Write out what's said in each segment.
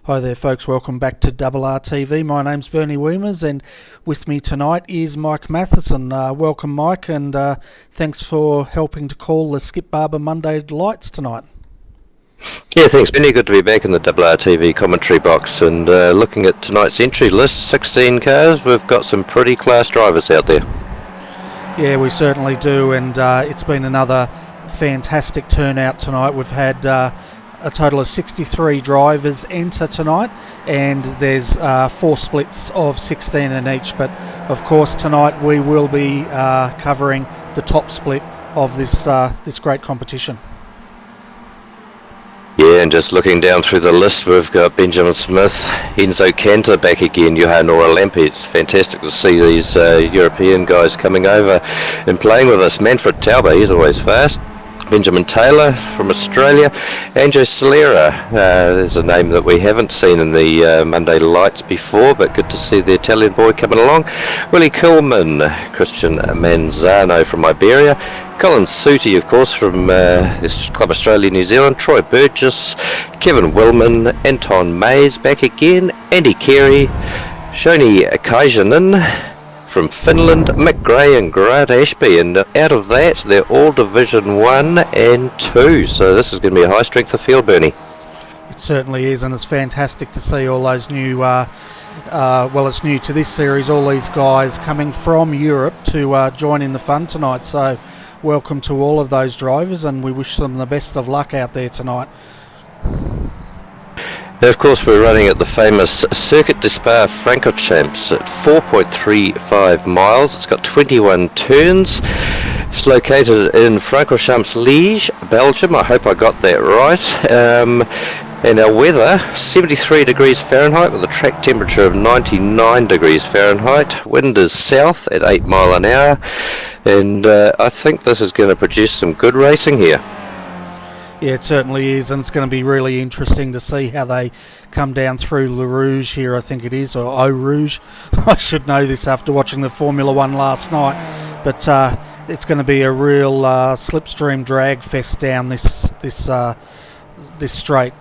Hi there folks, welcome back to RRTV. My name's Bernie Weemers and with me tonight is Mike Matheson. Welcome Mike, and thanks for helping to call the Skip Barber Monday Lights tonight. Yeah, thanks Benny. Good to be back in the RRTV commentary box and looking at tonight's entry list, 16 cars. We've got some pretty class drivers out there. Yeah, we certainly do, and it's been another fantastic turnout tonight. We've had a total of 63 drivers enter tonight, and there's 4 splits of 16 in each, but of course tonight we will be covering the top split of this great competition. Yeah, and just looking down through the list, we've got Benjamin Smith, Enzo Cantor back again, Johan Lampi. It's fantastic to see these European guys coming over and playing with us. Manfred Taube, he's always fast. Benjamin Taylor from Australia. Angelo Solera, there's a name that we haven't seen in the Monday Lights before, but good to see the Italian boy coming along. Willie Kuhlman, Christian Manzano from Iberia. Colin Suti, of course, from Club Australia New Zealand. Troy Burgess, Kevin Willman, Anton Mays back again. Andy Carey, Shoni Kajanen from Finland, Mick Gray and Grant Ashby, and out of that they're all Division 1 and 2, so this is going to be a high strength of field, Bernie. It certainly is, and it's fantastic to see all those new, it's new to this series, all these guys coming from Europe to join in the fun tonight, so welcome to all of those drivers and we wish them the best of luck out there tonight. Now, of course, we're running at the famous Circuit de Spa-Francorchamps at 4.35 miles. It's got 21 turns. It's located in Francorchamps-Liège, Belgium. I hope I got that right. And our weather, 73 degrees Fahrenheit with a track temperature of 99 degrees Fahrenheit. Wind is south at 8 mile an hour. And I think this is going to produce some good racing here. Yeah, it certainly is, and it's going to be really interesting to see how they come down through Le Rouge here, I think it is, or Eau Rouge. I should know this after watching the Formula 1 last night, but it's going to be a real slipstream drag fest down this straight.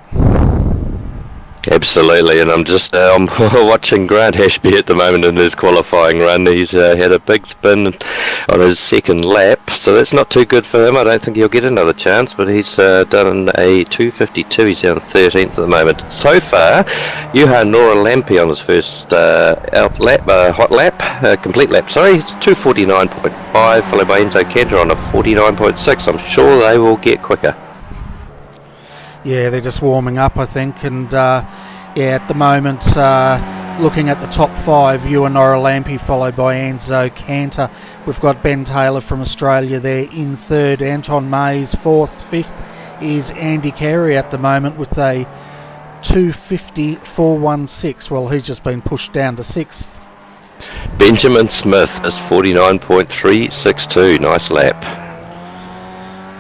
Absolutely, and I'm just watching Grant Ashby at the moment in his qualifying run. He's had a big spin on his second lap, so that's not too good for him. I don't think he'll get another chance, but he's done a 2:52. He's down 13th at the moment. So far, Johan Lampi on his first complete lap, it's 2:49.5, followed by Enzo Cantor on a 49.6. I'm sure they will get quicker. Yeah, they're just warming up, I think, and at the moment, looking at the top 5, Johan Lampi followed by Enzo Cantor. We've got Ben Taylor from Australia there in 3rd, Anton Mays 4th, 5th is Andy Carey at the moment with a 2:50.416. Well, he's just been pushed down to 6th. Benjamin Smith is 49.362, nice lap.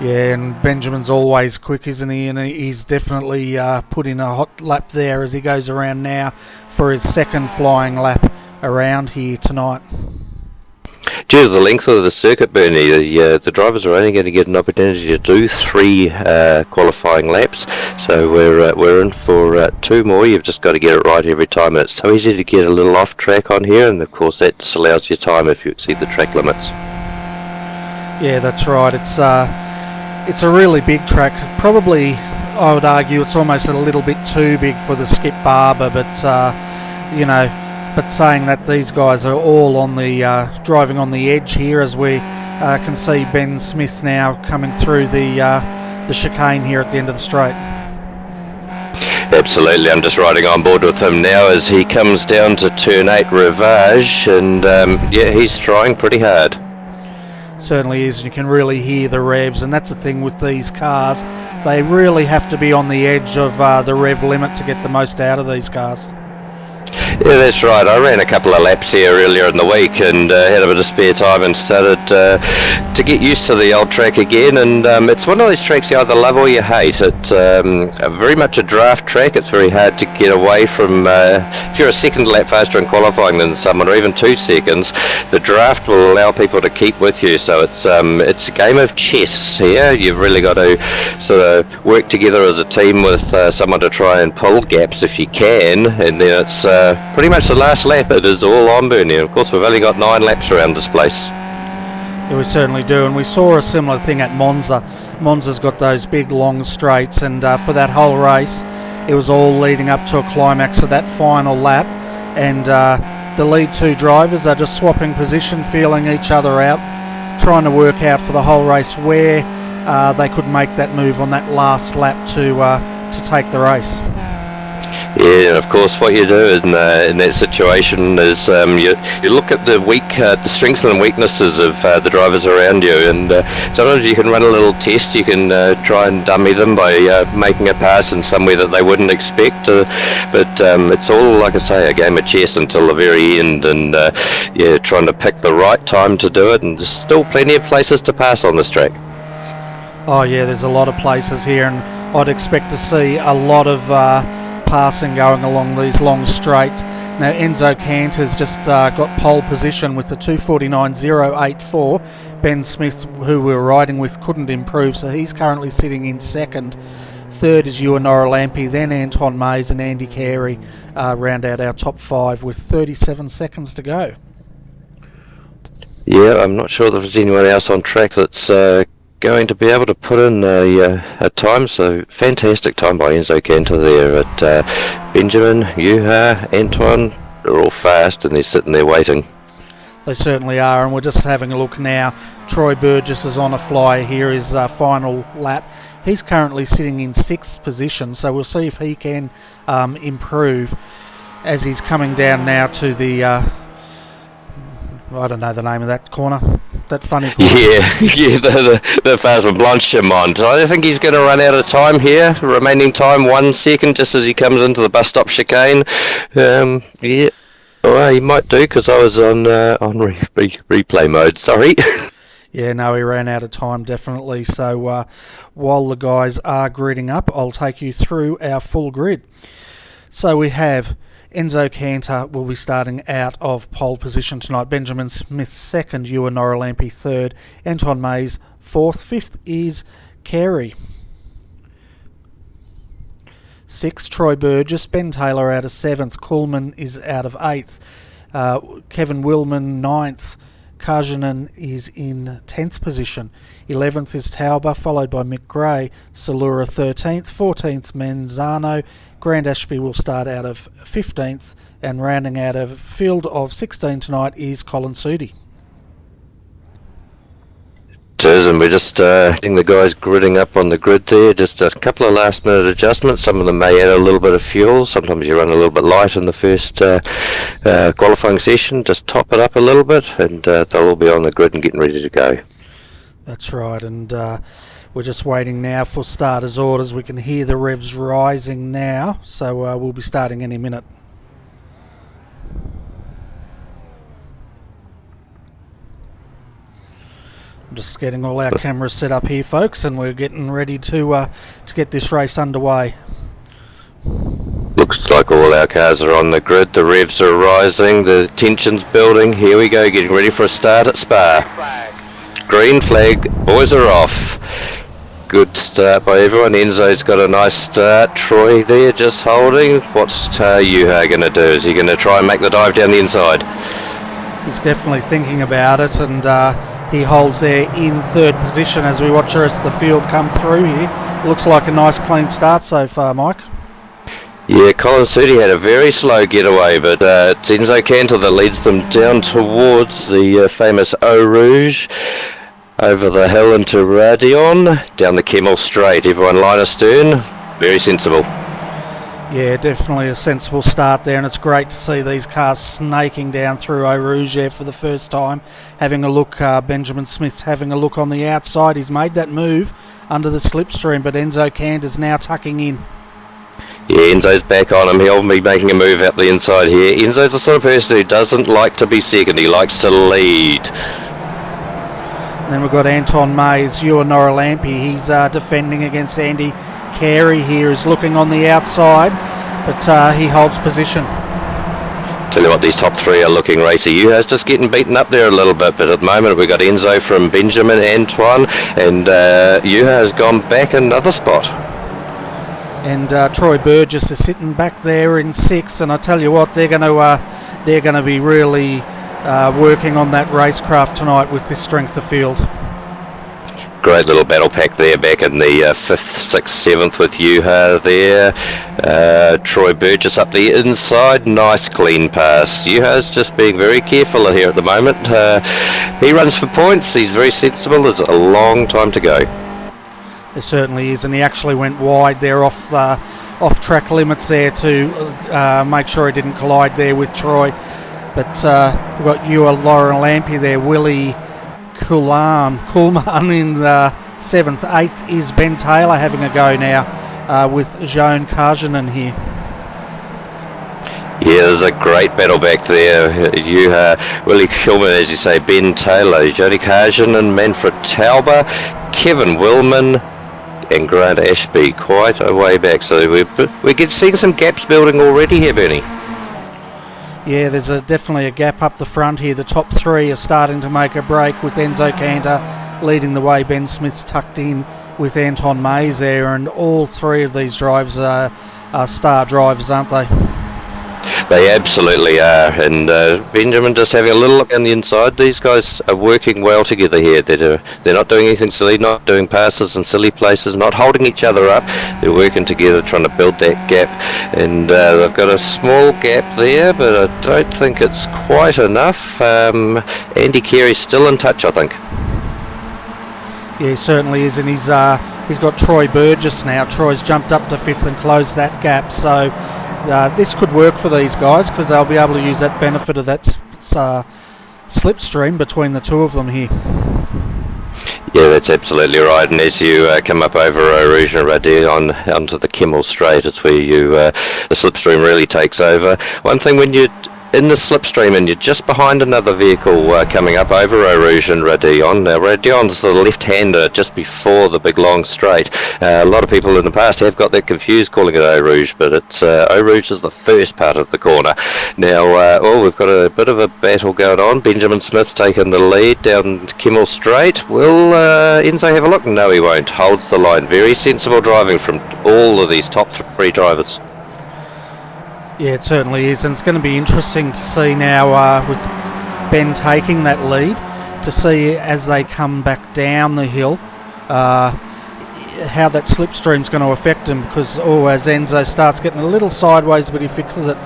Yeah, and Benjamin's always quick, isn't he? And he's definitely put in a hot lap there as he goes around now for his second flying lap around here tonight. Due to the length of the circuit, Bernie, the drivers are only going to get an opportunity to do 3 qualifying laps. So we're in for 2 more. You've just got to get it right every time. And it's so easy to get a little off track on here, and of course that allows you time if you exceed the track limits. Yeah, that's right. It's a really big track. Probably, I would argue, it's almost a little bit too big for the Skip Barber, but saying that, these guys are all on the driving on the edge here, as we can see Ben Smith now coming through the chicane here at the end of the straight. Absolutely, I'm just riding on board with him now as he comes down to turn 8 Rivage, and he's trying pretty hard. Certainly is, and you can really hear the revs, and that's the thing with these cars. They really have to be on the edge of the rev limit to get the most out of these cars. Yeah, that's right. I ran a couple of laps here earlier in the week and had a bit of spare time and started to get used to the old track again. And it's one of those tracks you either love or you hate. It's very much a draft track. It's very hard to get away from. If you're a second lap faster in qualifying than someone, or even 2 seconds, the draft will allow people to keep with you. So it's a game of chess here. You've really got to sort of work together as a team with someone to try and pull gaps if you can, and then it's pretty much the last lap. It is all on Bernie. Of course, we've only got 9 laps around this place. Yeah, we certainly do, and we saw a similar thing at Monza. Monza's got those big long straights, and for that whole race it was all leading up to a climax of that final lap, and the lead 2 drivers are just swapping position, feeling each other out, trying to work out for the whole race where they could make that move on that last lap to take the race. Yeah, and of course what you do in that situation is you look at the strengths and weaknesses of the drivers around you, and sometimes you can run a little test. You can try and dummy them by making a pass in somewhere that they wouldn't expect, but it's all, like I say, a game of chess until the very end, and trying to pick the right time to do it, and there's still plenty of places to pass on this track. Oh yeah, there's a lot of places here, and I'd expect to see a lot of passing going along these long straights. Now Enzo Cantor's just got pole position with the 2:49.084. Ben Smith, who we were riding with, couldn't improve, so he's currently sitting in second. Third is Ewan Noralampi, then Anton Mays and Andy Carey round out our top 5 with 37 seconds to go. Yeah, I'm not sure there's anyone else on track that's going to be able to put in a time. So fantastic time by Enzo Cantor there. At Benjamin, Juha, Anton, they're all fast and they're sitting there waiting. They certainly are, and we're just having a look now. Troy Burgess is on a flyer here, his final lap. He's currently sitting in 6th position, so we'll see if he can improve as he's coming down now to the I don't know the name of that corner. That funny corner. Yeah, the Phase Blanchimont. I think he's going to run out of time here. Remaining time 1 second just as he comes into the bus stop chicane. Yeah, well, he might do because I was on replay mode. Sorry. Yeah, no, he ran out of time definitely. So while the guys are gridding up, I'll take you through our full grid. So we have Enzo Cantor will be starting out of pole position tonight. Benjamin Smith second, Ewan Noralampi third, Anton Mays fourth, fifth is Carey. 6th, Troy Burgess, Ben Taylor out of 7th, Coolman is out of 8th, Kevin Willman 9th, Karjanen is in 10th position. 11th is Tauber, followed by Mick Gray. Salura 13th, 14th Manzano. Grant Ashby will start out of 15th, and rounding out a field of 16 tonight is Colin Sudi. It is, and we're just getting the guys gridding up on the grid there. Just a couple of last minute adjustments. Some of them may add a little bit of fuel. Sometimes you run a little bit light in the first qualifying session. Just top it up a little bit, and they'll all be on the grid and getting ready to go. That's right, and we're just waiting now for starters' orders. We can hear the revs rising now, so we'll be starting any minute. I'm just getting all our cameras set up here, folks, and we're getting ready to get this race underway. Looks like all our cars are on the grid. The revs are rising. The tension's building. Here we go, getting ready for a start at Spa. Green flag. Boys are off. Good start by everyone. Enzo's got a nice start. Troy there just holding. What's Juha going to do? Is he going to try and make the dive down the inside? He's definitely thinking about it, and he holds there in 3rd position as we watch the rest of the field come through here. Looks like a nice clean start so far, Mike. Yeah, Colin Sudi had a very slow getaway, but it's Enzo Cantor that leads them down towards the famous Eau Rouge, over the hill into Radion, down the Kemmel Straight. Everyone line astern, very sensible. Yeah, definitely a sensible start there, and it's great to see these cars snaking down through Eau Rouge there for the first time. Having a look, Benjamin Smith's having a look on the outside. He's made that move under the slipstream, but Enzo Cantor's now tucking in. Yeah, Yeah, Enzo's back on him. He'll be making a move out the inside here. Enzo's the sort of person who doesn't like to be second. He likes to lead. And then we've got Anton Mays, Ewan Noralampi. He's defending against Andy Carey here. He's looking on the outside, but he holds position. Tell you what, these top three are looking racy. Yuha's just getting beaten up there a little bit, but at the moment we've got Enzo from Benjamin, Antoine, and Yuha has gone back another spot. And Troy Burgess is sitting back there in 6th, and I tell you what, they're going to be really working on that racecraft tonight with this strength of field. Great little battle pack there, back in the 5th, 6th, 7th with Yuha there. Troy Burgess up the inside, nice clean pass. Yuha's just being very careful here at the moment. He runs for points, he's very sensible, there's a long time to go. There certainly is, and he actually went wide there off track limits there to make sure he didn't collide there with Troy. But we've got Ewan Noralampi there, Willie Kuhlman in 7th. 8th is Ben Taylor having a go now with Joan Karjanen here. Yeah, there's a great battle back there. Yuha, Willie Kuhlman, as you say, Ben Taylor, Jody Karjanen, Manfred Tauber, Kevin Willman, and Grant Ashby, quite a way back. So we're seeing some gaps building already here, Bernie. Yeah, there's definitely a gap up the front here. The top three are starting to make a break with Enzo Cantor leading the way. Ben Smith's tucked in with Anton Mays there, and all three of these drivers are star drivers, aren't they? They absolutely are, and Benjamin just having a little look on the inside. These guys are working well together here. They're not doing anything silly, not doing passes in silly places, not holding each other up. They're working together, trying to build that gap, and they've got a small gap there, but I don't think it's quite enough. Andy Carey's still in touch, I think. Yeah, he certainly is, and he's got Troy Burgess now. Troy's jumped up to 5th and closed that gap, so this could work for these guys because they'll be able to use that benefit of that slipstream between the two of them here. Yeah, that's absolutely right. And as you come up over Eau Rouge and Radé onto the Kimmel Strait, it's where the slipstream really takes over. One thing, when you're in the slipstream and you're just behind another vehicle coming up over Eau Rouge and Radillon. Now Radillon's the left-hander just before the big long straight. A lot of people in the past have got that confused calling it Eau Rouge, but it's Eau Rouge is the first part of the corner. Now we've got a bit of a battle going on. Benjamin Smith's taken the lead down Kimmel Strait. Will Enzo have a look? No, he won't. Holds the line. Very sensible driving from all of these top three drivers. Yeah, it certainly is, and it's going to be interesting to see now with Ben taking that lead, to see as they come back down the hill how that slipstream's going to affect him, because as Enzo starts getting a little sideways but he fixes it,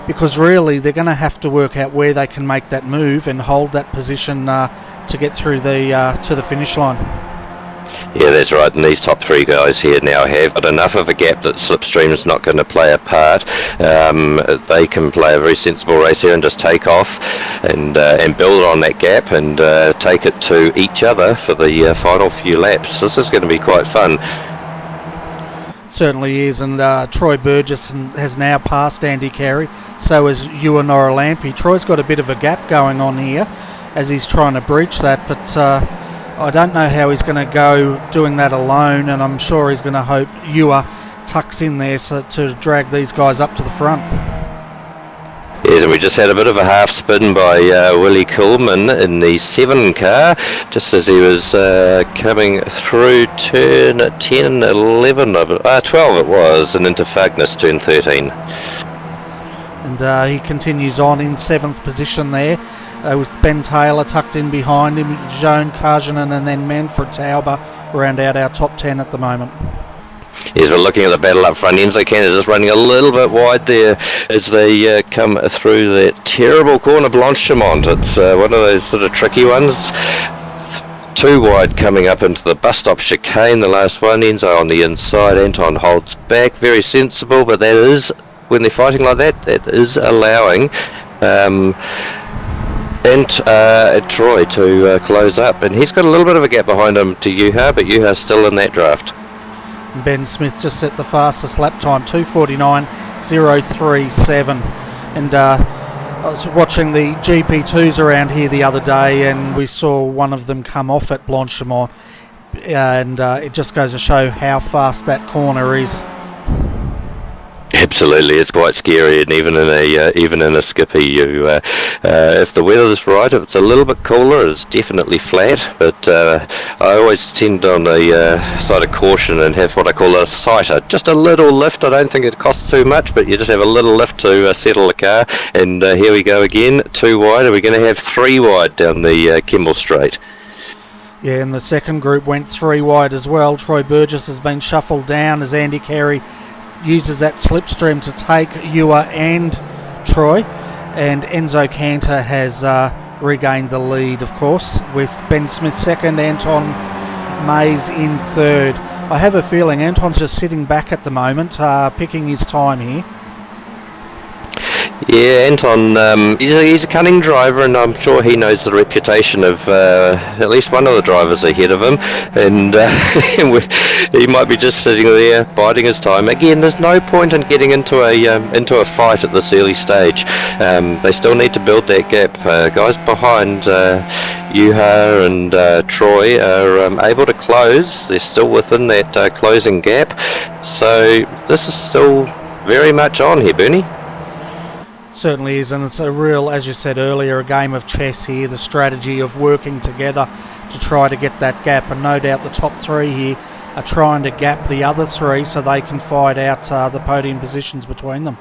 because really they're going to have to work out where they can make that move and hold that position to get through to the finish line. Yeah, that's right, and these top three guys here now have got enough of a gap that slipstream's not going to play a part. They can play a very sensible race here and just take off and build on that gap and take it to each other for the final few laps. This is going to be quite fun. It certainly is, and Troy Burgess has now passed Andy Carey, so has Ewan Noralampi. Troy's got a bit of a gap going on here as he's trying to breach that, but I don't know how he's going to go doing that alone, and I'm sure he's going to hope Ewan tucks in there to drag these guys up to the front. Yes, and we just had a bit of a half spin by Willie Kuhlman in the 7 car, just as he was coming through turn 10, 11, 12 it was, and into Fagnes turn 13. And he continues on in 7th position there, with Ben Taylor tucked in behind him, Joan Karjanen and then Manfred Tauber round out our top 10 at the moment. Yes, we're looking at the battle up front. Enzo Cantor just running a little bit wide there as they come through that terrible corner, Blanchemont. It's one of those sort of tricky ones. Too wide coming up into the bus stop chicane, the last one. Enzo on the inside, Anton holds back, very sensible, but that is, when they're fighting like that, that is allowing Troy to close up, and he's got a little bit of a gap behind him to Yuha, but Yuha's still in that draft. And Ben Smith just set the fastest lap time, 2:49.037. And I was watching the GP2s around here the other day, and we saw one of them come off at Blanchimont, and it just goes to show how fast that corner is. Absolutely, it's quite scary, and even in a skippy, if the weather's right, if it's a little bit cooler, it's definitely flat. But I always tend on the side of caution and have what I call a sighter, just a little lift. I don't think it costs too much, but you just have a little lift to settle the car. And here we go again, 2 wide. Are we going to have 3 wide down the Kimball Straight? Yeah, and the second group went 3 wide as well. Troy Burgess has been shuffled down as Andy Carey uses that slipstream to take Ewer and Troy, and Enzo Cantor has regained the lead, of course, with Ben Smith second, Anton Mays in third. I have a feeling Anton's just sitting back at the moment, picking his time here. Yeah, Anton, he's a cunning driver, and I'm sure he knows the reputation of at least one of the drivers ahead of him, and he might be just sitting there biding his time. Again, there's no point in getting into a fight at this early stage. They still need to build that gap. Guys behind Yuha and Troy are able to close. They're still within that closing gap, so this is still very much on here, Bernie. Certainly is, and it's a real, as you said earlier, a game of chess here, the strategy of working together to try to get that gap, and no doubt the top 3 here are trying to gap the other 3 so they can fight out the podium positions between them.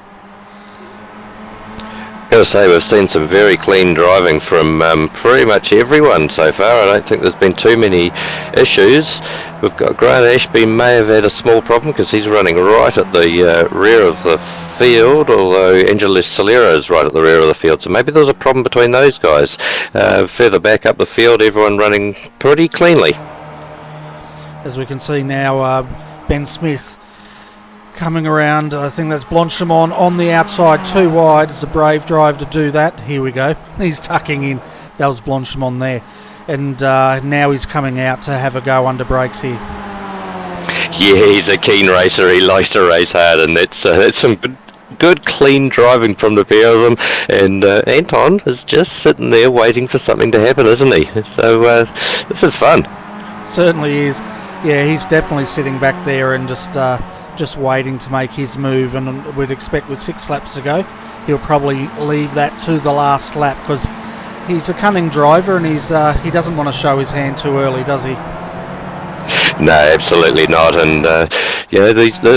I've got to say, we've seen some very clean driving from pretty much everyone so far. I don't think there's been too many issues. We've got Grant Ashby may have had a small problem because he's running right at the rear of the field, although Angelis Solero is right at the rear of the field, so maybe there's a problem between those guys. Further back up the field, everyone running pretty cleanly. As we can see now, Ben Smith coming around, I think that's Blanchimont on the outside, 2 wide. It's a brave drive to do that. Here we go. He's tucking in. That was Blanchimont there. And now he's coming out to have a go under brakes here. Yeah, he's a keen racer. He likes to race hard, and that's some good clean driving from the pair of them. And Anton is just sitting there waiting for something to happen, isn't he? So this is fun. Certainly is. Yeah, he's definitely sitting back there and just waiting to make his move, and we'd expect with 6 laps to go he'll probably leave that to the last lap, because he's a cunning driver, and he doesn't want to show his hand too early, does he? No, absolutely not. And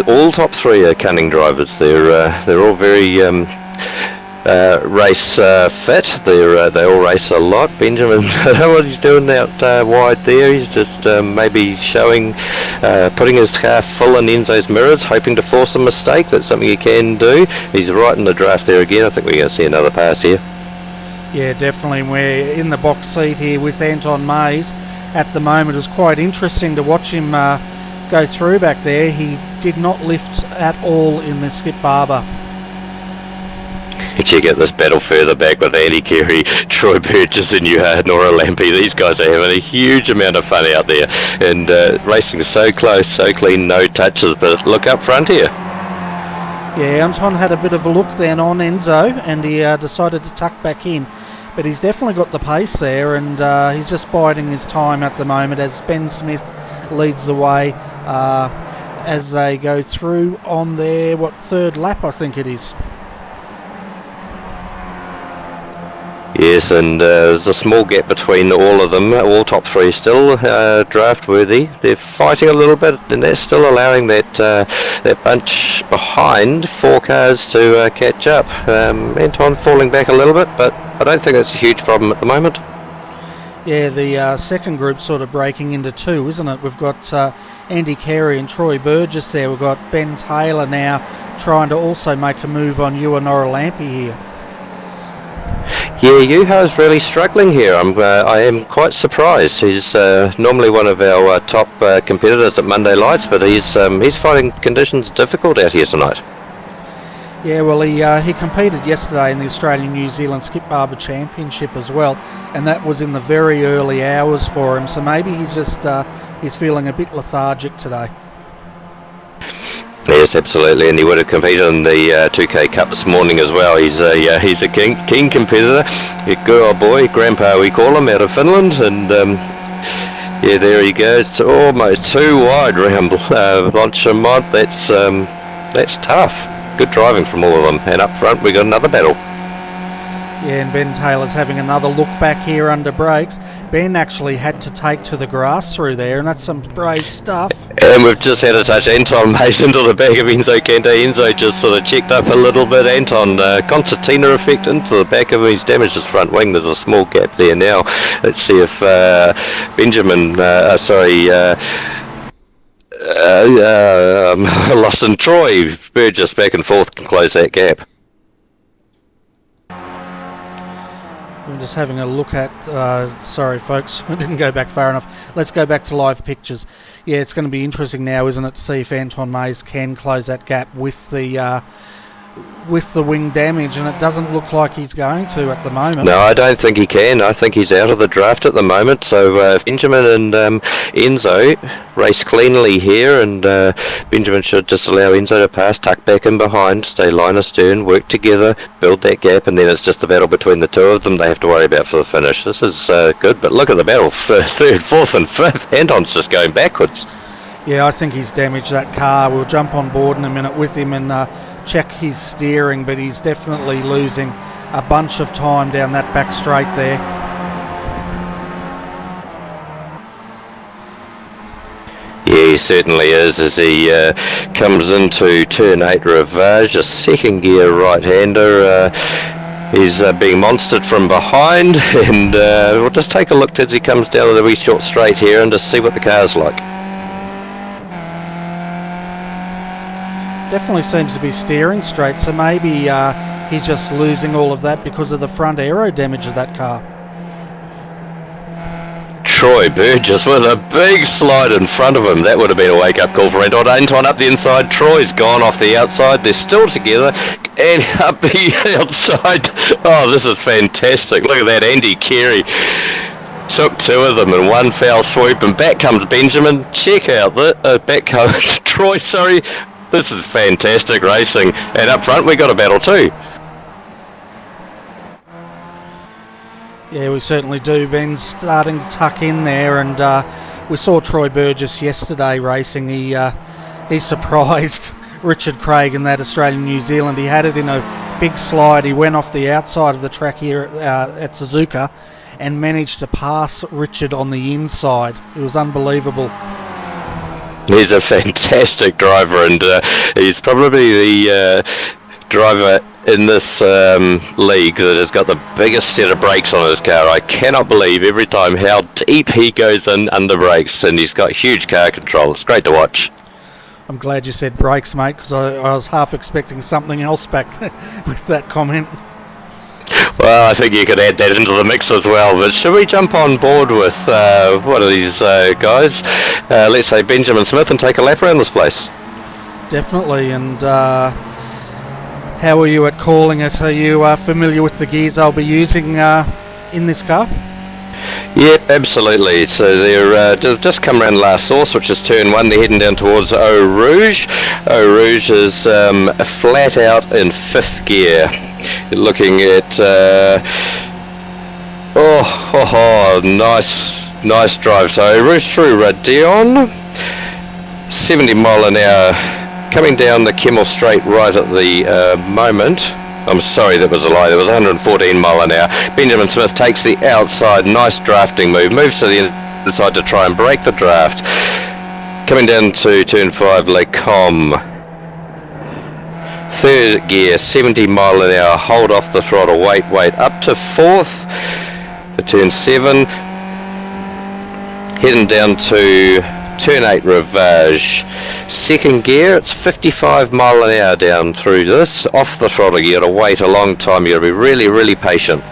all top 3 are cunning drivers. They're all very race fit. They all race a lot. Benjamin, I don't know what he's doing out wide there. He's just maybe putting his car full in Enzo's mirrors, hoping to force a mistake. That's something he can do. He's right in the draft there again. I think we're going to see another pass here. Yeah, definitely. We're in the box seat here with Anton Mays at the moment. It was quite interesting to watch him go through back there. He did not lift at all in the skip Barber. Check out this battle further back with Andy Carey, Troy Burgess and Nora Lampy. These guys are having a huge amount of fun out there, and racing so close, so clean, no touches. But look up front here. Yeah, Anton had a bit of a look then on Enzo, and he decided to tuck back in. But he's definitely got the pace there, and he's just biding his time at the moment as Ben Smith leads the way as they go through on their, 3rd lap, I think it is. Yes, and there's a small gap between all of them. All top 3 still draft worthy. They're fighting a little bit, and they're still allowing that bunch behind 4 cars to catch up. Anton falling back a little bit, but I don't think that's a huge problem at the moment. Yeah, the second group's sort of breaking into 2, isn't it? We've got Andy Carey and Troy Burgess there. We've got Ben Taylor now trying to also make a move on Nora Lampy here. Yeah, Yuha's really struggling here. I am quite surprised. He's normally one of our top competitors at Monday Lights, but he's finding conditions difficult out here tonight. Yeah, well, he competed yesterday in the Australian New Zealand Skip Barber Championship as well, and that was in the very early hours for him. So maybe he's just he's feeling a bit lethargic today. Yes, absolutely, and he would have competed in the 2K Cup this morning as well. He's a keen competitor. A good old boy, Grandpa we call him, out of Finland, and yeah, there he goes. It's almost too wide round Blanchamont. That's tough. Good driving from all of them, and up front we got another battle. Yeah, and Ben Taylor's having another look back here under brakes. Ben actually had to take to the grass through there, and that's some brave stuff. And we've just had to touch Anton Mace into the back of Enzo Canto. Enzo just sort of checked up a little bit. Anton, concertina effect into the back of him. He's damaged his front wing. There's a small gap there now. Let's see if Lost in Troy Burgess back and forth can close that gap. We're just having a look at, sorry folks, we didn't go back far enough. Let's go back to live pictures. Yeah, it's going to be interesting now, isn't it, to see if Anton Mays can close that gap with the wing damage, and it doesn't look like he's going to at the moment. No, I don't think he can. I think he's out of the draft at the moment. So Benjamin and Enzo race cleanly here, and Benjamin should just allow Enzo to pass, tuck back in behind, stay line astern, work together, build that gap, and then it's just the battle between the two of them they have to worry about for the finish. This is good, but look at the battle for third, fourth and fifth. Anton's just going backwards. Yeah, I think he's damaged that car. We'll jump on board in a minute with him and check his steering, but he's definitely losing a bunch of time down that back straight there. Yeah, he certainly is, as he comes into turn 8 Rivage, a second gear right-hander. He's being monstered from behind, and we'll just take a look as he comes down the wee short straight here and just see what the car's like. Definitely seems to be steering straight, so maybe he's just losing all of that because of the front aero damage of that car. Troy Burgess with a big slide in front of him. That would have been a wake-up call for Anton. Anton up the inside. Troy's gone off the outside. They're still together. And up the outside. Oh, this is fantastic. Look at that. Andy Carey took two of them in one foul swoop. And back comes Benjamin. Check out that. Back comes Troy, sorry. This is fantastic racing. And up front we got a battle too. Yeah, we certainly do. Ben's starting to tuck in there, and we saw Troy Burgess yesterday racing. He surprised Richard Craig in that Australian-New Zealand. He had it in a big slide. He went off the outside of the track here at Suzuka and managed to pass Richard on the inside. It was unbelievable. He's a fantastic driver, and he's probably the driver in this league that has got the biggest set of brakes on his car. I cannot believe every time how deep he goes in under brakes, and he's got huge car control. It's great to watch. I'm glad you said brakes, mate, because I was half expecting something else back there with that comment. Well, I think you could add that into the mix as well, but should we jump on board with one of these guys? Let's say Benjamin Smith, and take a lap around this place. Definitely, and how are you at calling it? Are you familiar with the gears I'll be using in this car? Yep, absolutely. So they're just come around last source, which is turn 1. They're heading down towards Eau Rouge. Eau Rouge is flat out in 5th gear. You're looking at nice drive. So Eau Rouge through Radion, 70 mile an hour, coming down the Kemmel Straight right at the moment. I'm sorry, that was a lie. There was 114 mile an hour. Benjamin Smith takes the outside, nice drafting move, moves to the inside to try and break the draft. Coming down to turn 5, Les Combes. 3rd gear, 70 mile an hour, hold off the throttle, wait, up to 4th for turn 7. Heading down to turn 8 Rivage. 2nd gear, it's 55 mile an hour down through this. Off the throttle, you got to wait a long time. You got to be really patient.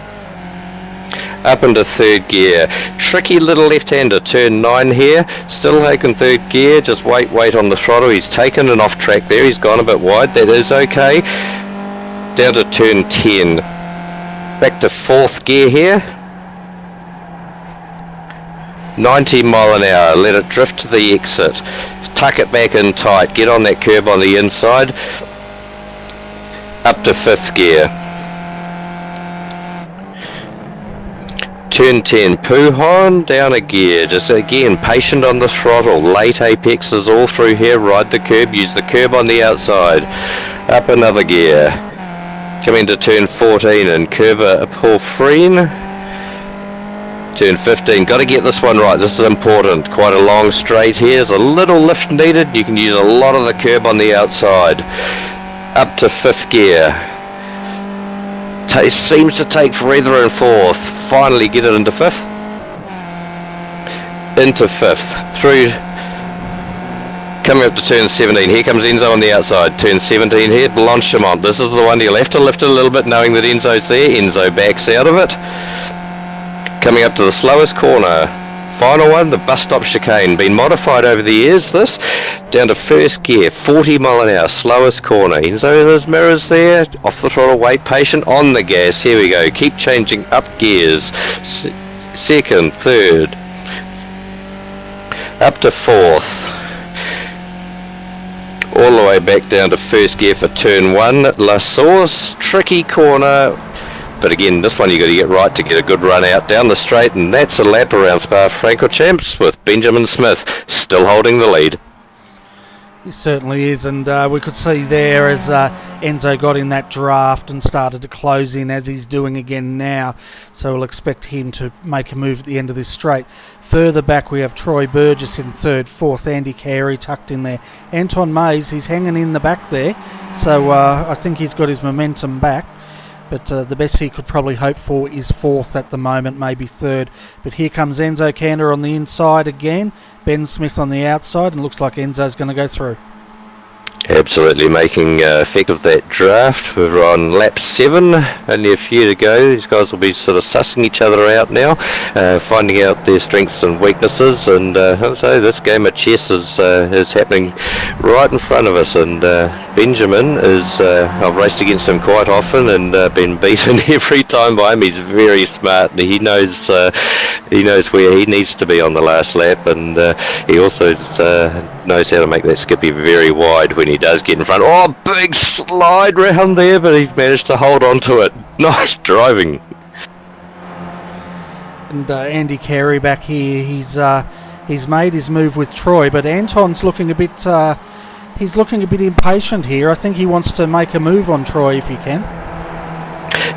Up into 3rd gear. Tricky little left-hander, turn 9 here. Still taking 3rd gear, just wait on the throttle. He's taken an off track there. He's gone a bit wide. That is okay. Down to turn 10. Back to 4th gear here. 90 mile an hour, let it drift to the exit, tuck it back in tight, get on that curb on the inside, up to 5th gear. Turn 10, Puhon, down a gear, just again patient on the throttle, late apexes all through here, ride the curb, use the curb on the outside, up another gear, coming to turn 14 and curve a Paul Freen, turn 15, got to get this one right, this is important, quite a long straight here, there's a little lift needed, you can use a lot of the curb on the outside, up to 5th gear. Seems to take forever in 4th, finally get it into 5th, through, coming up to turn 17, here comes Enzo on the outside, turn 17 here, Blanchimont, this is the one you'll have to lift it a little bit knowing that Enzo's there, Enzo backs out of it, coming up to the slowest corner, final one, the bus stop chicane, been modified over the years this, down to 1st gear, 40 mile an hour, slowest corner, Enzo in his mirrors there, off the throttle, wait patient, on the gas, here we go, keep changing up gears, 2nd, 3rd, up to 4th, all the way back down to 1st gear for turn 1, La Source, tricky corner, but again, this one you got to get right to get a good run out down the straight, and that's a lap around Spa-Francorchamps with Benjamin Smith still holding the lead. He certainly is, and we could see there as Enzo got in that draft and started to close in as he's doing again now, so we'll expect him to make a move at the end of this straight. Further back we have Troy Burgess in 3rd, 4th, Andy Carey tucked in there. Anton Mays, he's hanging in the back there, so I think he's got his momentum back. But the best he could probably hope for is 4th at the moment, maybe 3rd. But here comes Enzo Cantor on the inside again, Ben Smith on the outside, and looks like Enzo's going to go through. Absolutely making effect of that draft. We're on lap 7, only a few to go. These guys will be sort of sussing each other out now, finding out their strengths and weaknesses, and so this game of chess is happening right in front of us, and Benjamin is, I've raced against him quite often and been beaten every time by him. He's very smart, and he knows where he needs to be on the last lap, and he also knows how to make that skippy very wide when he does get in front. Oh, big slide round there, but he's managed to hold on to it. Nice driving. And Andy Carey back here, he's made his move with Troy, but Anton's looking a bit impatient here. I think he wants to make a move on Troy if he can.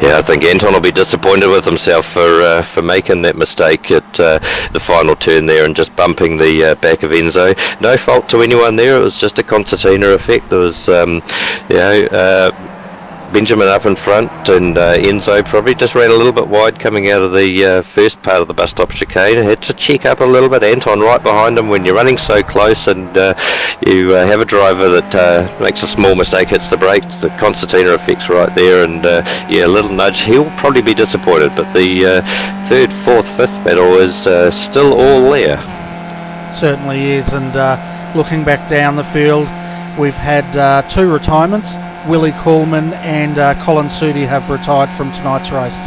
Yeah, I think Anton will be disappointed with himself for making that mistake at the final turn there and just bumping the back of Enzo. No fault to anyone there, it was just a concertina effect. There was, Benjamin up in front, and Enzo probably just ran a little bit wide coming out of the first part of the bus stop chicane. Had to check up a little bit. Anton right behind him. When you're running so close and you have a driver that makes a small mistake, hits the brake, the concertina effect's right there, and a little nudge. He'll probably be disappointed, but the 3rd, 4th, 5th battle is still all there. Certainly is, and looking back down the field, we've had 2 retirements. Willie Coolman and Colin Sudi have retired from tonight's race.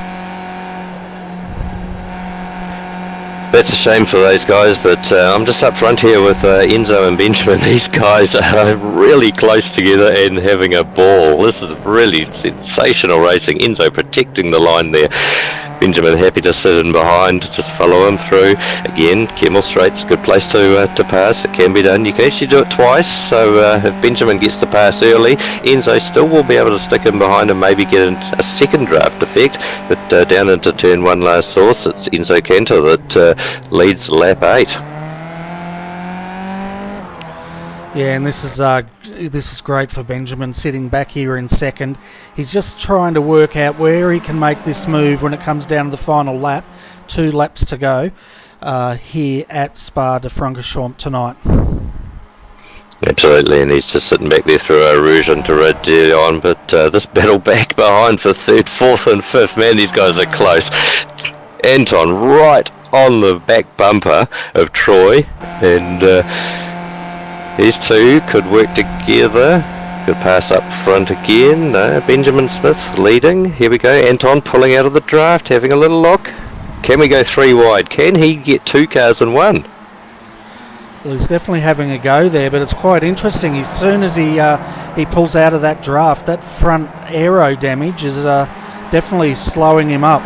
That's a shame for those guys, but I'm just up front here with Enzo and Benjamin. These guys are really close together and having a ball. This is really sensational racing. Enzo protecting the line there. Benjamin happy to sit in behind, just follow him through. Again, Kemmel Straight's a good place to pass. It can be done. You can actually do it twice, so if Benjamin gets the pass early, Enzo still will be able to stick in behind and maybe get a second draft effect. But down into turn 1 last source, it's Enzo Cantor that leads lap 8. Yeah, and this is great for Benjamin sitting back here in 2nd. He's just trying to work out where he can make this move when it comes down to the final lap. 2 laps to go here at Spa-de-Francorchamps tonight. Absolutely, and he's just sitting back there through a rouge into red on, but this battle back behind for 3rd, 4th and 5th, man, these guys are close. Anton right on the back bumper of Troy, and these two could work together. Could pass up front again. Benjamin Smith leading. Here we go. Anton pulling out of the draft, having a little look. Can we go 3 wide? Can he get 2 cars in one? Well, he's definitely having a go there, but it's quite interesting. As soon as he pulls out of that draft, that front aero damage is definitely slowing him up.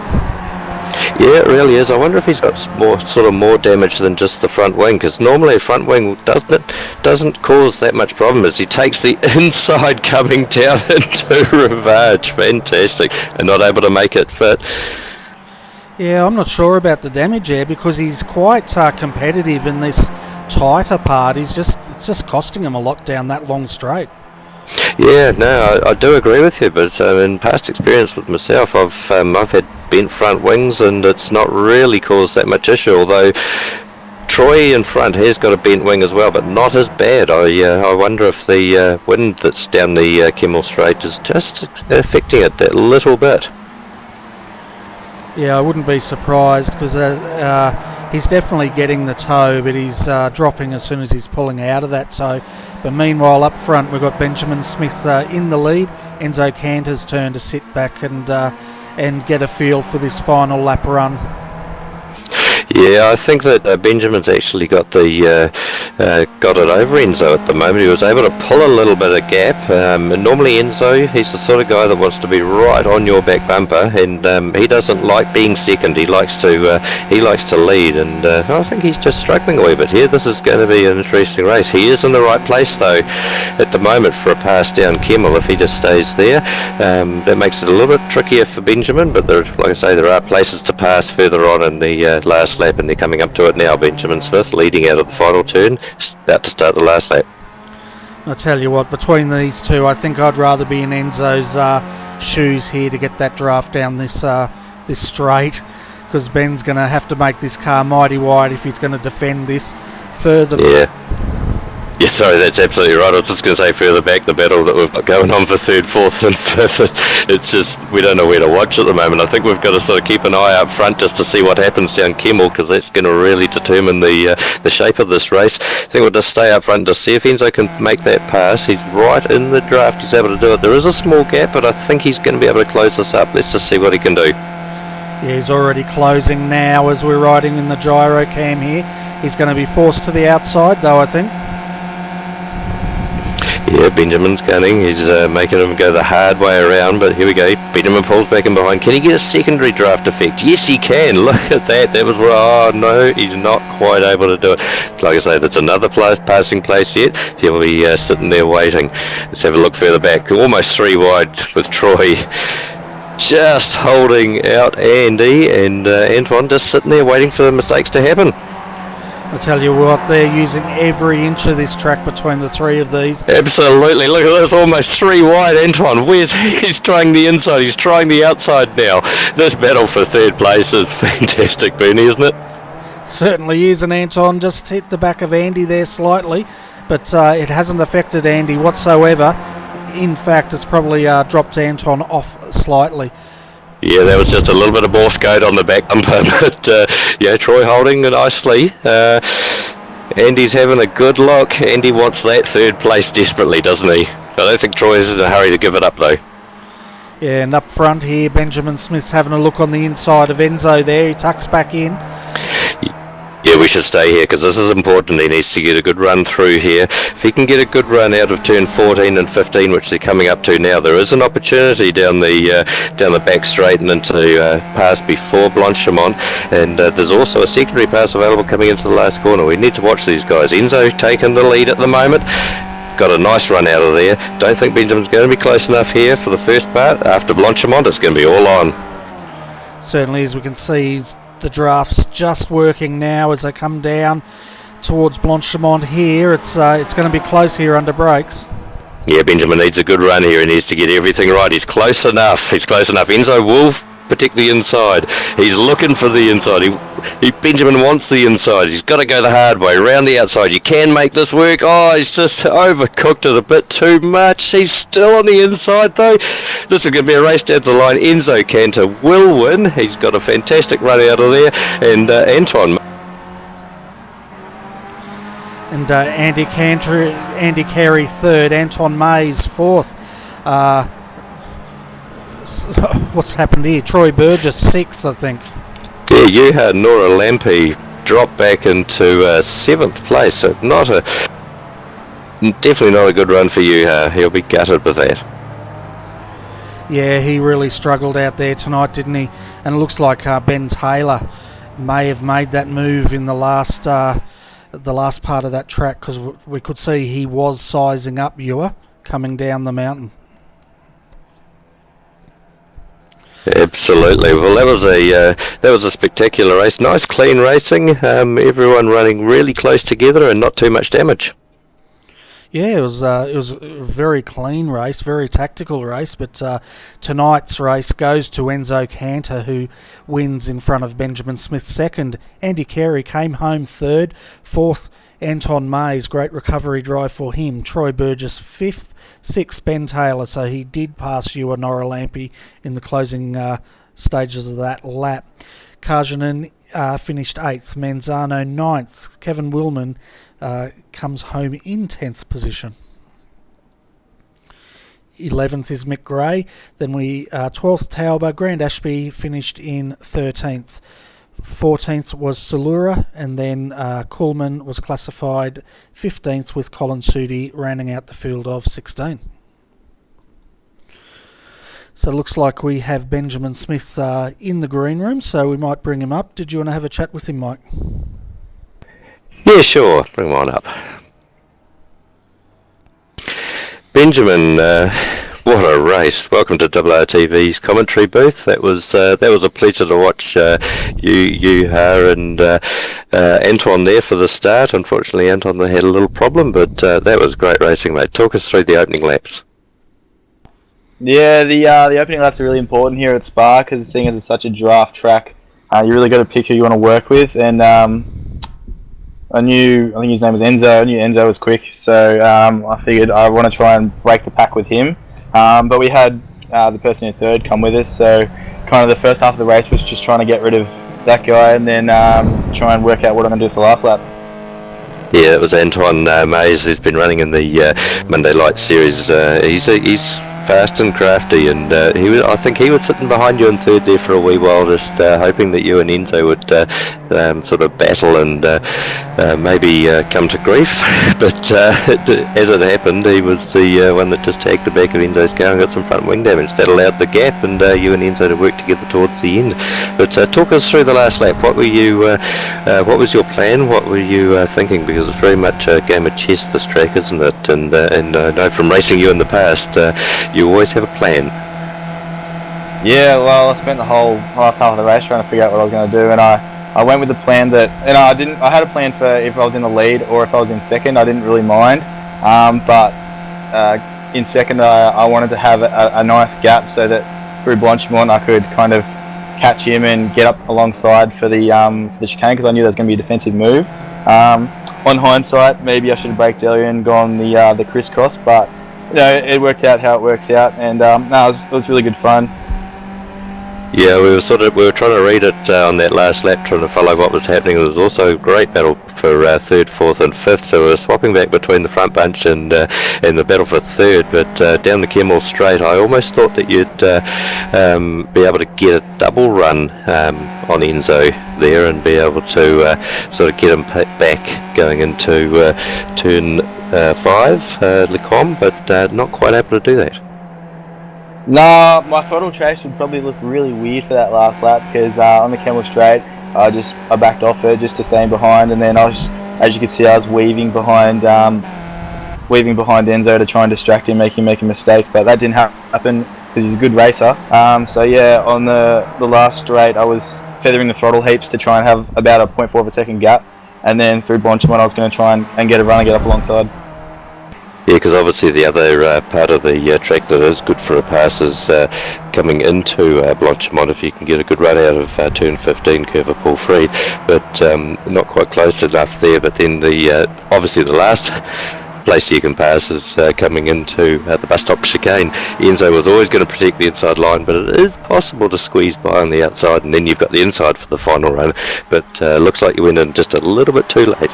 Yeah, it really is. I wonder if he's got more damage than just the front wing, because normally a front wing doesn't cause that much problem as he takes the inside coming down into Rivage. Fantastic. And not able to make it fit. Yeah, I'm not sure about the damage there because he's quite competitive in this tighter part. It's just costing him a lot down that long straight. Yeah, no, I do agree with you, but in past experience with myself, I've had bent front wings and it's not really caused that much issue, although Troy in front has got a bent wing as well, but not as bad. I wonder if the wind that's down the Kimmel Straight is just affecting it that little bit. Yeah, I wouldn't be surprised because he's definitely getting the toe, but he's dropping as soon as he's pulling out of that toe. But meanwhile, up front, we've got Benjamin Smith in the lead. Enzo Cantor's turn to sit back and get a feel for this final lap run. Yeah, I think that Benjamin's actually got it over Enzo at the moment. He was able to pull a little bit of gap. Normally Enzo, he's the sort of guy that wants to be right on your back bumper, and he doesn't like being second. He likes to lead, and I think he's just struggling a wee bit here. This is going to be an interesting race. He is in the right place though at the moment for a pass down Kimmel. If he just stays there, that makes it a little bit trickier for Benjamin. But like I say, there are places to pass further on in the last lap, and they're coming up to it now. Benjamin Smith leading out of the final turn, about to start the last lap. I'll tell you what, between these two, I think I'd rather be in Enzo's shoes here to get that draft down this straight, because Ben's going to have to make this car mighty wide if he's going to defend this further. Yeah, sorry, that's absolutely right. I was just going to say further back, the battle that we've got going on for third, fourth and fifth, it's just, we don't know where to watch at the moment. I think we've got to sort of keep an eye up front just to see what happens down Kimmel, because that's going to really determine the shape of this race. I think we'll just stay up front to see if Enzo can make that pass. He's right in the draft, he's able to do it. There is a small gap, but I think he's going to be able to close this up. Let's just see what he can do. Yeah, he's already closing now as we're riding in the gyro cam here. He's going to be forced to the outside though, I think. Yeah, Benjamin's gunning. He's making him go the hard way around, but here we go. Benjamin pulls back in behind. Can he get a secondary draft effect? Yes, he can. Look at that. That was... Oh, no, he's not quite able to do it. Like I say, that's another passing place yet. He'll be sitting there waiting. Let's have a look further back. Almost 3 wide with Troy just holding out Andy, and Antoine just sitting there waiting for the mistakes to happen. I tell you what, they're using every inch of this track between the three of these. Absolutely. Look at this, almost 3 wide. Antoine, he's trying the inside, he's trying the outside now. This battle for third place is fantastic, Bernie, isn't it? Certainly is, and Anton just hit the back of Andy there slightly, but it hasn't affected Andy whatsoever. In fact, it's probably dropped Anton off slightly. Yeah, that was just a little bit of Morse code on the back bumper, but yeah, Troy holding it nicely. Andy's having a good look. Andy wants that third place desperately, doesn't he? I don't think Troy's in a hurry to give it up though. Yeah, and up front here, Benjamin Smith's having a look on the inside of Enzo there. He tucks back in. Yeah, we should stay here because this is important. He needs to get a good run through here. If he can get a good run out of turn 14 and 15, which they're coming up to now, there is an opportunity down the back straight and into pass before Blanchimont, and there's also a secondary pass available coming into the last corner. We need to watch these guys. Enzo taking the lead at the moment. Got a nice run out of there. Don't think Benjamin's going to be close enough here for the first part. After Blanchimont, it's going to be all on. Certainly, as we can see, the draft's just working now as they come down towards Blanchimont here. It's going to be close here under brakes. Yeah, Benjamin needs a good run here. He needs to get everything right. He's close enough. Enzo will protect the inside. He's looking for the inside. Benjamin wants the inside. He's got to go the hard way, around the outside. You can make this work. Oh, he's just overcooked it a bit too much. He's still on the inside, though. This is going to be a race down to the line. Enzo Cantor will win. He's got a fantastic run out of there. And Anton. And Andy Carey third. Anton Mays fourth. What's happened here? Troy Burgess 6th, I think. Yeah, you had Nora Lampe drop back into 7th place, so definitely not a good run for you. He'll be gutted with that. Yeah, he really struggled out there tonight, didn't he? And it looks like Ben Taylor may have made that move in the last part of that track, because we could see he was sizing up Ewer coming down the mountain. Absolutely. Well, that was a spectacular race. Nice, clean racing. Everyone running really close together and not too much damage. Yeah, it was a very clean race, very tactical race, but tonight's race goes to Enzo Cantor, who wins in front of Benjamin Smith second. Andy Carey came home third. Fourth, Anton Mays, great recovery drive for him. Troy Burgess fifth. Sixth, Ben Taylor, so he did pass Ewer Nora Lampe in the closing stages of that lap. Karjanen finished 8th, Manzano 9th, Kevin Willman comes home in 10th position. 11th is Mick Gray, then 12th Tauber, Grant Ashby finished in 13th. 14th was Salura, and then Coolman was classified 15th with Colin Sudi rounding out the field of 16. So it looks like we have Benjamin Smith in the green room, so we might bring him up. Did you want to have a chat with him, Mike? Yeah, sure. Bring him on up. Benjamin, what a race. Welcome to RRTV's commentary booth. That was a pleasure to watch you and Anton there for the start. Unfortunately, Anton had a little problem, but that was great racing, mate. Talk us through the opening laps. Yeah, the opening laps are really important here at Spa, because seeing as it's such a draft track, you really got to pick who you want to work with. And I think his name was Enzo. I knew Enzo was quick, so I figured I want to try and break the pack with him. But we had the person in third come with us, so kind of the first half of the race was just trying to get rid of that guy and then try and work out what I'm going to do for the last lap. Yeah, it was Anton Mays, who's been running in the Monday Light Series. He's fast and crafty, and I think he was sitting behind you in third there for a wee while, just hoping that you and Enzo would sort of battle and maybe come to grief. But as it happened, he was the one that just tagged the back of Enzo's car and got some front wing damage. That allowed the gap, and you and Enzo to work together towards the end. But talk us through the last lap. What was your plan? What were you thinking? Because it's very much a game of chess, this track, isn't it? And I know from racing you in the past, you always have a plan. Yeah, well, I spent the whole last half of the race trying to figure out what I was going to do, and I went with the plan that, and I had a plan for if I was in the lead or if I was in second. I didn't really mind, but in second I wanted to have a nice gap so that through Blanchimont I could kind of catch him and get up alongside for the chicane, because I knew that was going to be a defensive move. On hindsight, maybe I should have braked earlier and gone the crisscross, but you know, it worked out how it works out, and it was really good fun. Yeah, we were trying to read it on that last lap, trying to follow what was happening. There was also a great battle for third, fourth, and fifth. So we were swapping back between the front bunch and the battle for third. But down the Kemmel Straight, I almost thought that you'd be able to get a double run on Enzo there and be able to sort of get him back going into turn 5, Lecom, but not quite able to do that. Nah, my throttle chase would probably look really weird for that last lap, because on the Kemmel Straight, I backed off it just to stay in behind, and then as you can see, I was weaving behind Enzo to try and distract him, make him make a mistake, but that didn't happen because he's a good racer. So yeah, on the last straight, I was feathering the throttle heaps to try and have about a 0.4 of a second gap, and then through Blanchimont I was going to try and get a run and get up alongside. Yeah, because obviously the other part of the track that is good for a pass is coming into Blanchimont, if you can get a good run out of turn 15, curve pull free, but not quite close enough there. But then obviously the last place you can pass is coming into the bus stop chicane. Enzo was always going to protect the inside line, but it is possible to squeeze by on the outside, and then you've got the inside for the final run. But looks like you went in just a little bit too late.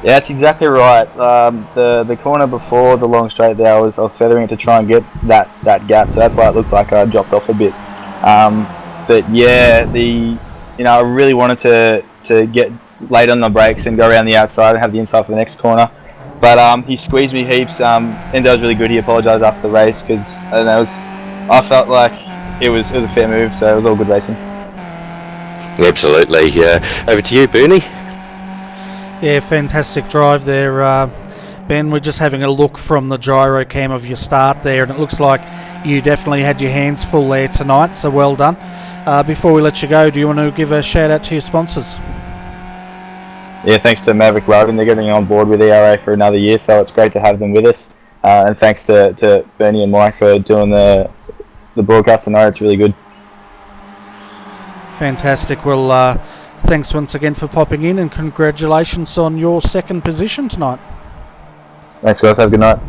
Yeah, that's exactly right. The corner before the long straight there, I was feathering it to try and get that gap, so that's why it looked like I dropped off a bit. But yeah, the I really wanted to get late on the brakes and go around the outside and have the inside for the next corner. But he squeezed me heaps. Enzo was really good. He apologised after the race because I felt like it was a fair move, so it was all good racing. Absolutely. Over to you, Bernie. Yeah, fantastic drive there, Ben. We're just having a look from the gyro cam of your start there, and it looks like you definitely had your hands full there tonight, so well done. Before we let you go, do you want to give a shout out to your sponsors? Yeah, thanks to Maverick Welding. They're getting on board with ERA for another year, so it's great to have them with us. And thanks to Bernie and Mike for doing the broadcast tonight. It's really good. Fantastic. Well, thanks once again for popping in, and congratulations on your second position tonight. Thanks, guys. Have a good night.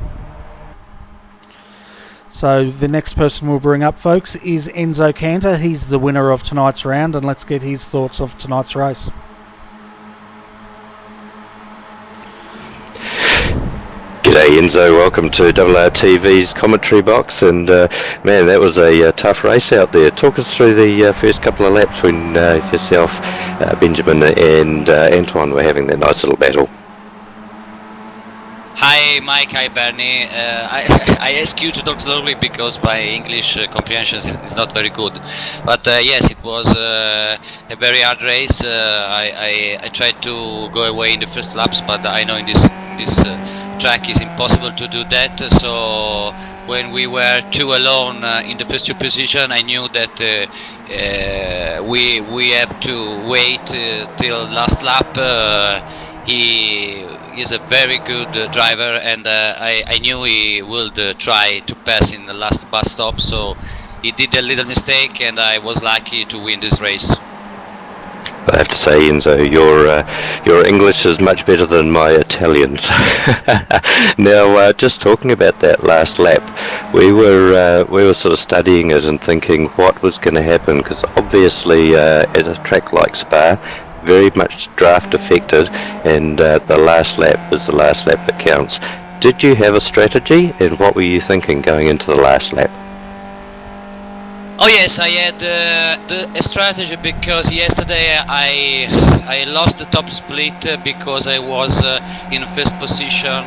So the next person we'll bring up, folks, is Enzo Cantor. He's the winner of tonight's round, and let's get his thoughts of tonight's race. G'day Enzo, welcome to RRTV's commentary box, and man, that was a tough race out there. Talk us through the first couple of laps when yourself, Benjamin and Antoine were having that nice little battle. Hi Mike, hi Bernie. I ask you to talk slowly because my English comprehension is not very good. But yes, it was a very hard race. I tried to go away in the first laps, but I know in this track is impossible to do that. So when we were two alone in the first two position, I knew that we have to wait till last lap. He is a very good driver, and I knew he would try to pass in the last bus stop, so he did a little mistake, and I was lucky to win this race. I have to say, Enzo, your English is much better than my Italian's. Now, just talking about that last lap, we were sort of studying it and thinking what was going to happen, because obviously at a track like Spa, very much draft affected, and the last lap is the last lap that counts. Did you have a strategy, and what were you thinking going into the last lap? Oh yes, I had a strategy, because yesterday I lost the top split because I was in first position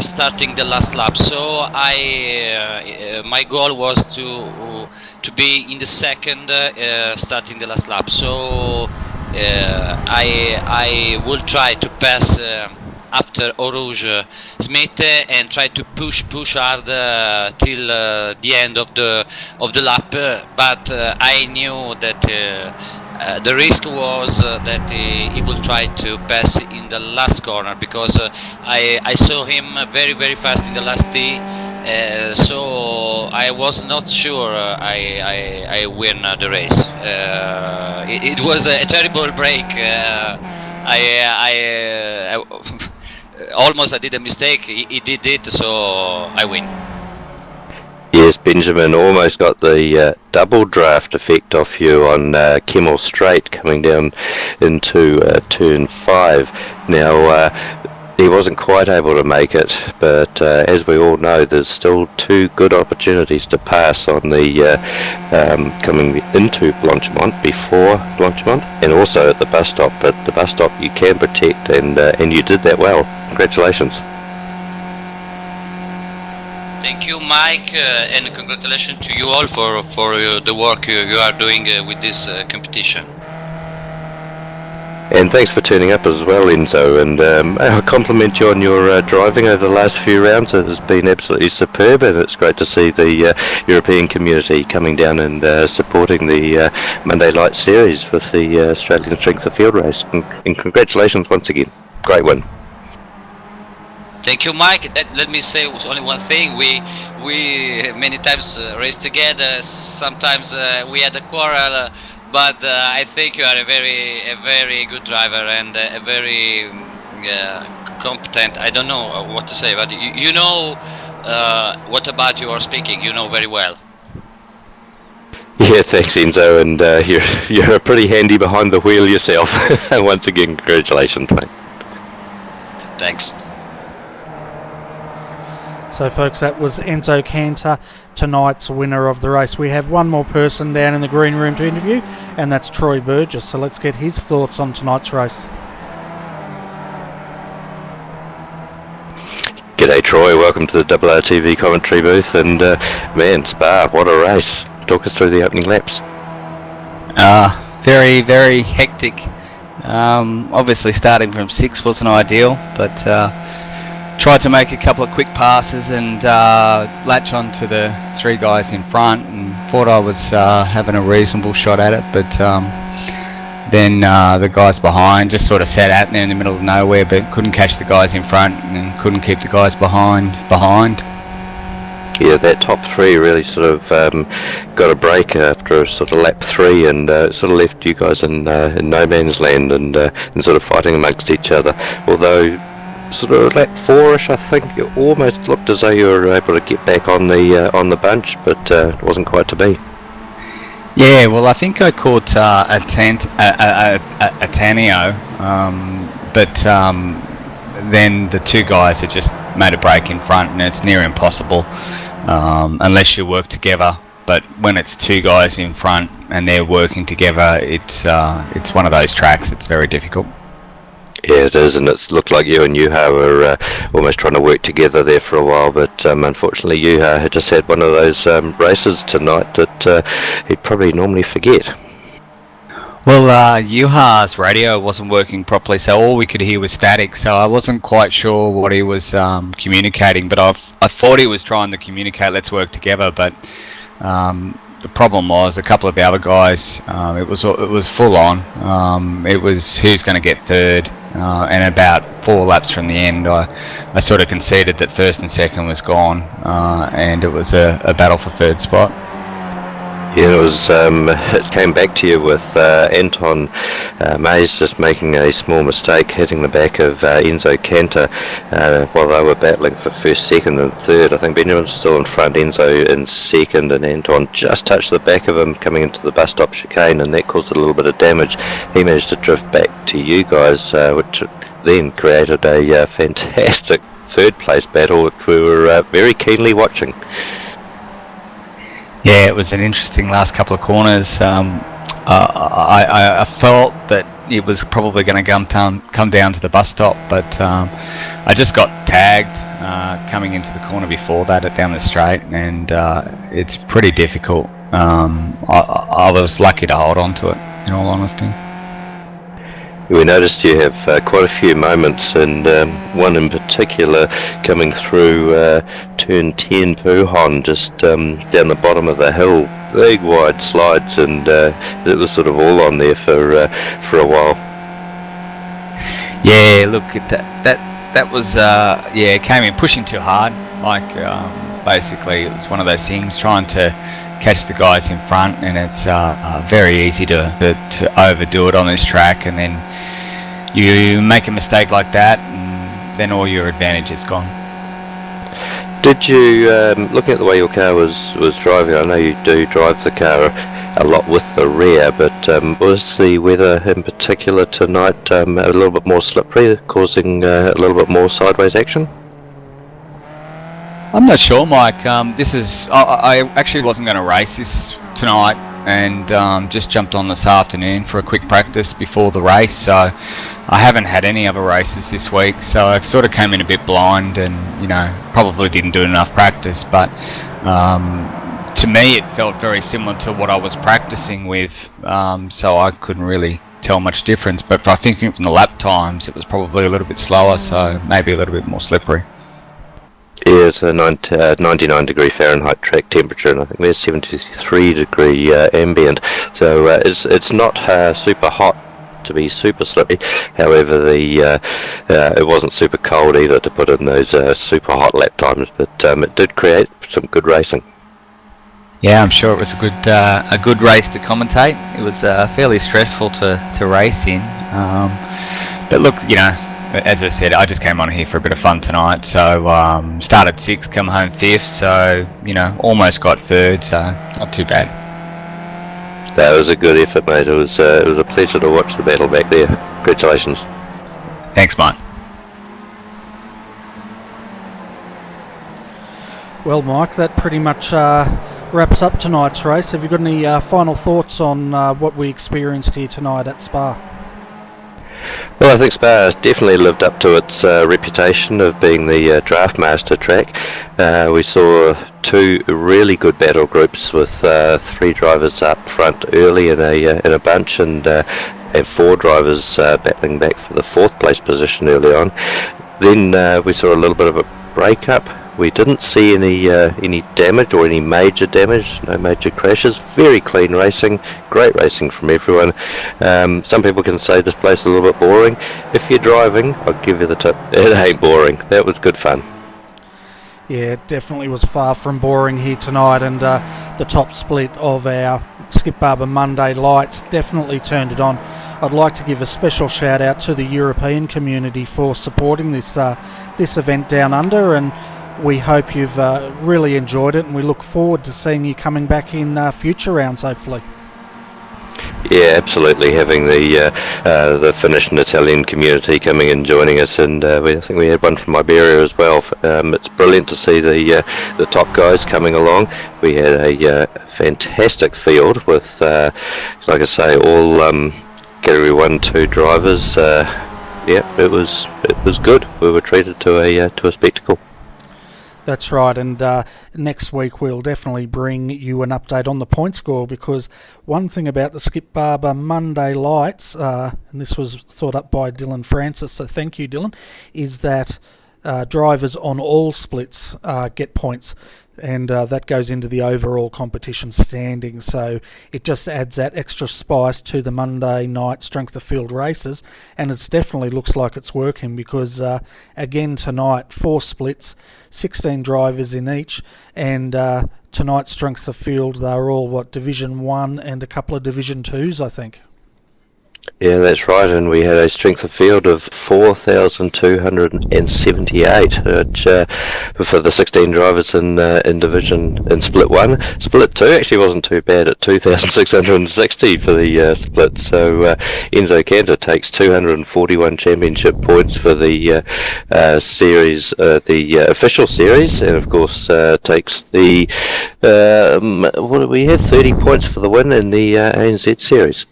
starting the last lap. So my goal was to be in the second starting the last lap. So I will try to pass after Eau Rouge Smith and try to push hard till the end of the lap, but I knew that the risk was that he will try to pass in the last corner, because I saw him very fast in the last tee. So I was not sure I win the race. It was a terrible break. I almost I did a mistake. He did it, so I win. Yes, Benjamin almost got the double draft effect off you on Kimmel Straight coming down into turn 5. Now, he wasn't quite able to make it, but as we all know, there's still two good opportunities to pass on the coming into Blanchimont, before Blanchimont, and also at the bus stop. But the bus stop you can protect, and you did that well. Congratulations. Thank you, Mike, and congratulations to you all for the work you are doing with this competition. And thanks for turning up as well, Enzo, and I compliment you on your driving over the last few rounds. It has been absolutely superb, and it's great to see the European community coming down and supporting the Monday Light Series with the Australian Strength of Field race. And congratulations once again. Great win. Thank you, Mike. Let me say only one thing. We many times race together. Sometimes we had a quarrel. But I think you are a very good driver, and a very competent. I don't know what to say, but you know what about your speaking. You know very well. Yeah, thanks, Enzo, and you're pretty handy behind the wheel yourself. Once again, congratulations, mate. Thanks. So So folks, that was Enzo Cantor, tonight's winner of the race. We have one more person down in the green room to interview, and that's Troy Burgess. So let's get his thoughts on tonight's race. G'day Troy, welcome to the RRTV commentary booth, and man, Spa, what a race. Talk us through the opening laps. Very, very hectic. Obviously starting from 6 wasn't ideal, but tried to make a couple of quick passes and latch on to the 3 guys in front, and thought I was having a reasonable shot at it, but then the guys behind just sort of sat out there in the middle of nowhere, but couldn't catch the guys in front and couldn't keep the guys behind. Yeah, that top 3 really sort of got a break after sort of lap 3, and sort of left you guys in no man's land and sort of fighting amongst each other. Although sort of lap 4ish, I think it almost looked as though you were able to get back on the bunch, but it wasn't quite to be. Yeah, well, I think I caught Atanio, but then the 2 guys had just made a break in front, and it's near impossible unless you work together. But when it's 2 guys in front and they're working together, it's one of those tracks. It's very difficult. Yeah, it is, and it looked like you and Yuha were almost trying to work together there for a while, but unfortunately Yuha had just had one of those races tonight that he'd probably normally forget. Well, Yuha's radio wasn't working properly, so all we could hear was static, so I wasn't quite sure what he was communicating, but I thought he was trying to communicate, let's work together, but the problem was a couple of the other guys, it was full on. It was who's going to get third, and about 4 laps from the end I sort of conceded that first and second was gone, and it was a battle for third spot. Yeah, it came back to you with Anton Mays just making a small mistake, hitting the back of Enzo Cantor while they were battling for first, second and third. I think Benjamin's still in front, Enzo in second, and Anton just touched the back of him coming into the bus stop chicane, and that caused a little bit of damage. He managed to drift back to you guys, which then created a fantastic third place battle, which we were very keenly watching. Yeah, it was an interesting last couple of corners. I felt that it was probably going to come down to the bus stop, but I just got tagged coming into the corner before that down the straight, and it's pretty difficult. I was lucky to hold on to it, in all honesty. We noticed you have quite a few moments, and one in particular coming through turn 10 Puhon, just down the bottom of the hill. Big wide slides, and it was sort of all on there for a while. Yeah, look, that was it came in pushing too hard. Like basically, it was one of those things trying to catch the guys in front, and it's very easy to overdo it on this track, and then you make a mistake like that, and then all your advantage is gone. Did you, looking at the way your car was driving, I know you do drive the car a lot with the rear, but was the weather in particular tonight a little bit more slippery, causing a little bit more sideways action? I'm not sure, Mike. I actually wasn't going to race this tonight, and just jumped on this afternoon for a quick practice before the race, so I haven't had any other races this week, so I sort of came in a bit blind, and probably didn't do enough practice, but to me it felt very similar to what I was practicing with, so I couldn't really tell much difference, but I think from the lap times it was probably a little bit slower, so maybe a little bit more slippery. Yeah, it's a 99 degree Fahrenheit track temperature, and I think there's 73 degree ambient, so it's not super hot to be super slippery. However, it wasn't super cold either to put in those super hot lap times, but it did create some good racing. Yeah, I'm sure it was a good race to commentate. It was fairly stressful to race in, but look, as I said, I just came on here for a bit of fun tonight, so started 6th, come home 5th, so almost got 3rd, so not too bad. That was a good effort, mate. It was a pleasure to watch the battle back there. Congratulations. Thanks, Mike. Well, Mike, that pretty much wraps up tonight's race. Have you got any final thoughts on what we experienced here tonight at Spa? Well, I think Spa has definitely lived up to its reputation of being the draft master track. We saw two really good battle groups with three drivers up front early in a bunch, and four drivers battling back for the fourth place position early on. Then we saw a little bit of a break up. We didn't see any damage or any major damage, no major crashes. Very clean racing, great racing from everyone. Some people can say this place is a little bit boring. If you're driving, I'll give you the tip, it ain't boring. That was good fun. Yeah, it definitely was far from boring here tonight, and the top split of our Skip Barber Monday lights definitely turned it on. I'd like to give a special shout out to the European community for supporting this event down under, and we hope you've really enjoyed it, and we look forward to seeing you coming back in future rounds, hopefully. Yeah, absolutely. Having the Finnish and Italian community coming and joining us, and I think we had one from Iberia as well. It's brilliant to see the top guys coming along. We had a fantastic field with, like I say, all Category 1, 2 drivers. Yeah, it was good. We were treated to a spectacle. That's right, and next week we'll definitely bring you an update on the point score, because one thing about the Skip Barber Monday lights, and this was thought up by Dylan Francis, so thank you, Dylan, is that drivers on all splits get points, and that goes into the overall competition standing, so it just adds that extra spice to the Monday night strength of field races, and it definitely looks like it's working, because again tonight 4 splits, 16 drivers in each, and tonight's strength of field, they're all Division 1 and a couple of Division 2s, I think. Yeah, that's right, and we had a strength of field of 4,278, which for the 16 drivers in Split 1. Split 2 actually wasn't too bad at 2,660 for the split, so Enzo Cantor takes 241 championship points for the series, the official series, and of course takes the, what do we have, 30 points for the win in the ANZ series.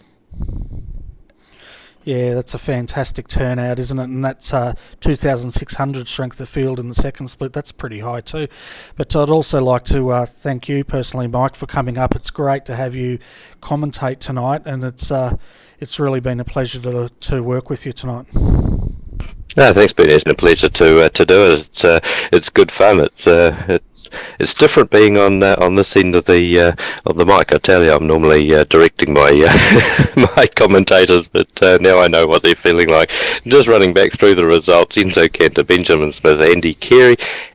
Yeah, that's a fantastic turnout, isn't it? And that's 2,600 strength of field in the second split. That's pretty high too. But I'd also like to thank you personally, Mike, for coming up. It's great to have you commentate tonight, and it's really been a pleasure to work with you tonight. No, thanks, Ben. It's been a pleasure to do it. It's good fun. It's different being on this end of the mic. I tell you, I'm normally directing my my commentators, but now I know what they're feeling like. Just running back through the results: Enzo Cantor, Benjamin Smith, Andy Carey,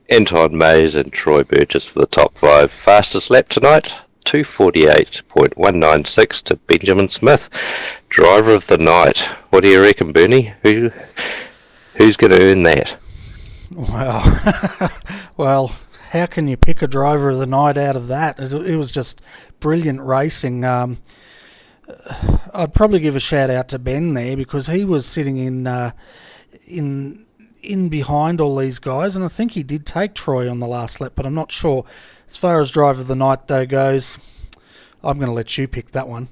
Anton Mays, and Troy Burgess for the top 5. Fastest lap tonight, 2:48.196 to Benjamin Smith, driver of the night. What do you reckon, Bernie? Who's going to earn that? Well. How can you pick a driver of the night out of that? It was just brilliant racing. I'd probably give a shout out to Ben there, because he was sitting in behind all these guys, and I think he did take Troy on the last lap, but I'm not sure. As far as driver of the night though goes, I'm going to let you pick that one.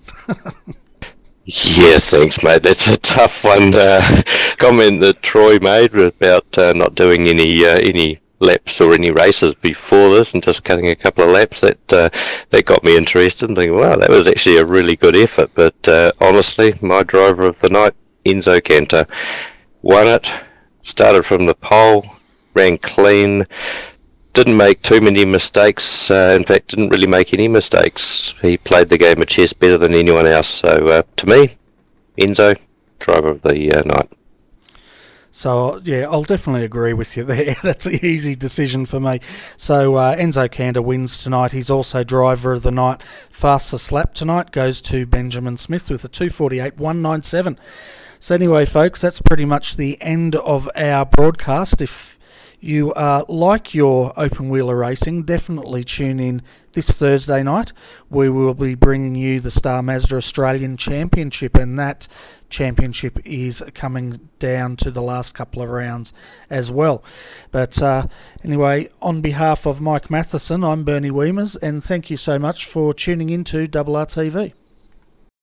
Yeah, thanks, mate. That's a tough one. Comment that Troy made about not doing any laps or any races before this, and just cutting a couple of laps, that got me interested and thinking, wow, that was actually a really good effort. But honestly, my driver of the night, Enzo Cantor, won it, started from the pole, ran clean, didn't make too many mistakes, in fact didn't really make any mistakes. He played the game of chess better than anyone else, so to me, Enzo, driver of the night. So, yeah, I'll definitely agree with you there. That's an easy decision for me. So, Enzo Cantor wins tonight. He's also driver of the night. Fastest lap tonight goes to Benjamin Smith with a 2:48.197. So anyway, folks, that's pretty much the end of our broadcast. If you like your open wheeler racing, definitely tune in this Thursday night. We will be bringing you the Star Mazda Australian Championship, and that championship is coming down to the last couple of rounds as well. But anyway, on behalf of Mike Matheson, I'm Bernie Wiemers, and thank you so much for tuning into RRTV.